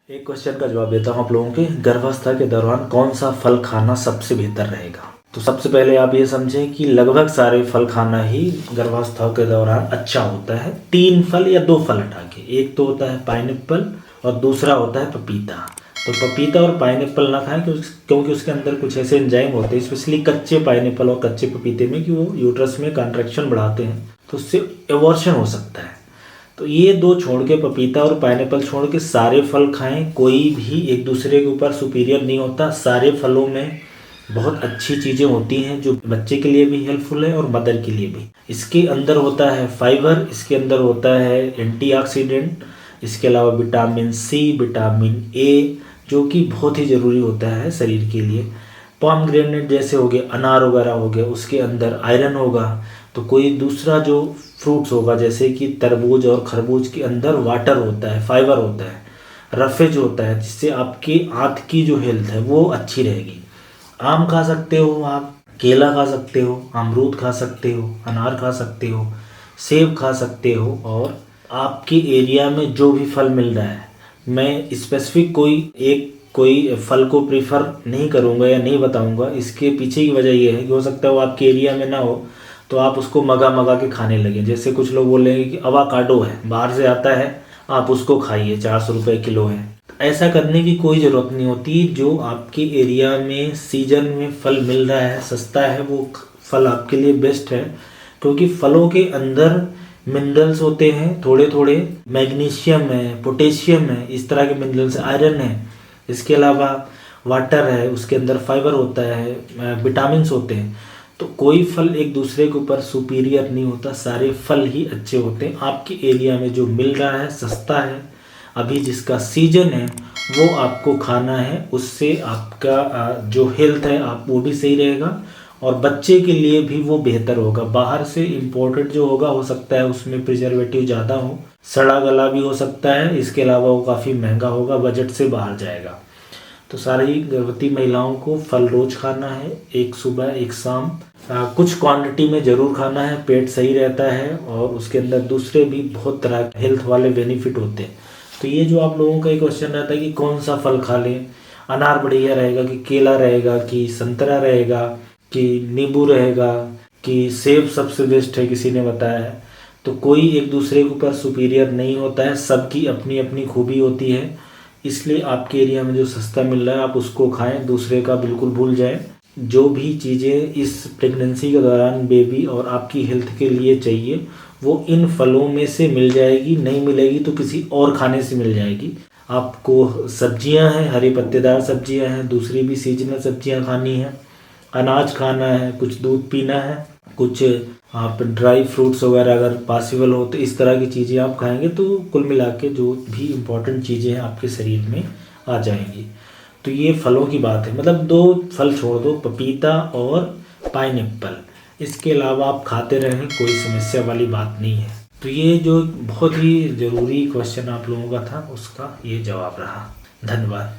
एक क्वेश्चन का जवाब देता हूँ आप लोगों के। गर्भावस्था के दौरान कौन सा फल खाना सबसे बेहतर रहेगा? तो सबसे पहले आप ये समझें कि लगभग सारे फल खाना ही गर्भावस्था के दौरान अच्छा होता है। 3 फल या 2 फल हटा के, एक तो होता है पाइनएप्पल और दूसरा होता है पपीता। तो पपीता और पाइनएप्पल ना खाएं क्योंकि उसके अंदर कुछ ऐसे एंजाइम होते हैं, स्पेशली कच्चे पाइनएप्पल और कच्चे पपीते में, कि वो यूट्रस में कॉन्ट्रैक्शन बढ़ाते हैं, तो उससे एबॉर्शन हो सकता है। तो ये 2 छोड़ के, पपीता और पाइनएप्पल छोड़ के सारे फल खाएं। कोई भी एक दूसरे के ऊपर सुपीरियर नहीं होता। सारे फलों में बहुत अच्छी चीज़ें होती हैं जो बच्चे के लिए भी हेल्पफुल है और मदर के लिए भी। इसके अंदर होता है फाइबर, इसके अंदर होता है एंटीऑक्सीडेंट, इसके अलावा विटामिन सी, विटामिन ए, जो कि बहुत ही ज़रूरी होता है शरीर के लिए। पॉमग्रेनेट जैसे हो गए, अनार वगैरह हो गया, उसके अंदर आयरन होगा। तो कोई दूसरा जो फ्रूट्स होगा जैसे कि तरबूज और खरबूज के अंदर वाटर होता है, फाइबर होता है, रफेज होता है, जिससे आपकी आंत की जो हेल्थ है वो अच्छी रहेगी। आम खा सकते हो आप, केला खा सकते हो, अमरूद खा सकते हो, अनार खा सकते हो, सेब खा सकते हो। और आपके एरिया में जो भी फल मिल रहा है, मैं स्पेसिफिक कोई फल को प्रीफर नहीं करूँगा या नहीं बताऊँगा। इसके पीछे की वजह ये है कि हो सकता है वो आपके एरिया में ना हो, तो आप उसको मगा के खाने लगे। जैसे कुछ लोग बोलेंगे कि अवाकाडो है, बाहर से आता है, आप उसको खाइए, 400 रुपये किलो है। ऐसा करने की कोई ज़रूरत नहीं होती। जो आपके एरिया में सीजन में फल मिल रहा है, सस्ता है, वो फल आपके लिए बेस्ट है। क्योंकि फलों के अंदर मिनरल्स होते हैं थोड़े थोड़े, मैग्नीशियम है, पोटेशियम है, इस तरह के मिनरल्स, आयरन है, इसके अलावा वाटर है, उसके अंदर फाइबर होता है, विटामिन्स होते हैं। तो कोई फल एक दूसरे के ऊपर सुपीरियर नहीं होता, सारे फल ही अच्छे होते हैं। आपके एरिया में जो मिल रहा है, सस्ता है, अभी जिसका सीजन है, वो आपको खाना है। उससे आपका जो हेल्थ है आप वो भी सही रहेगा और बच्चे के लिए भी वो बेहतर होगा। बाहर से इम्पोर्टेड जो होगा, हो सकता है उसमें प्रिजर्वेटिव ज़्यादा हो, सड़ा गला भी हो सकता है, इसके अलावा वो काफ़ी महंगा होगा, बजट से बाहर जाएगा। तो सारी गर्भवती महिलाओं को फल रोज खाना है, एक सुबह एक शाम, कुछ क्वांटिटी में ज़रूर खाना है, पेट सही रहता है और उसके अंदर दूसरे भी बहुत तरह के हेल्थ वाले बेनिफिट होते हैं। तो ये जो आप लोगों का एक क्वेश्चन रहता है कि कौन सा फल खा लें, अनार बढ़िया रहेगा कि केला रहेगा कि संतरा रहेगा कि नींबू रहेगा कि सेब सबसे बेस्ट है, किसी ने बताया है। तो कोई एक दूसरे के ऊपर सुपीरियर नहीं होता है, सबकी अपनी अपनी खूबी होती है। इसलिए आपके एरिया में जो सस्ता मिल रहा है आप उसको खाएं, दूसरे का बिल्कुल भूल जाएं। जो भी चीज़ें इस प्रेगनेंसी के दौरान बेबी और आपकी हेल्थ के लिए चाहिए, वो इन फलों में से मिल जाएगी। नहीं मिलेगी तो किसी और खाने से मिल जाएगी। आपको सब्जियां हैं, हरी पत्तेदार सब्जियां हैं, दूसरी भी सीजनल सब्जियां खानी है, अनाज खाना है, कुछ दूध पीना है, कुछ आप ड्राई फ्रूट्स वगैरह अगर पॉसिबल हो तो इस तरह की चीज़ें आप खाएंगे तो कुल मिला के जो भी इम्पोर्टेंट चीज़ें हैं आपके शरीर में आ जाएंगी। तो ये फलों की बात है। मतलब 2 फल छोड़ दो, पपीता और पाइनएप्पल, इसके अलावा आप खाते रहें, कोई समस्या वाली बात नहीं है। तो ये जो बहुत ही ज़रूरी क्वेश्चन आप लोगों का था, उसका ये जवाब रहा। धन्यवाद।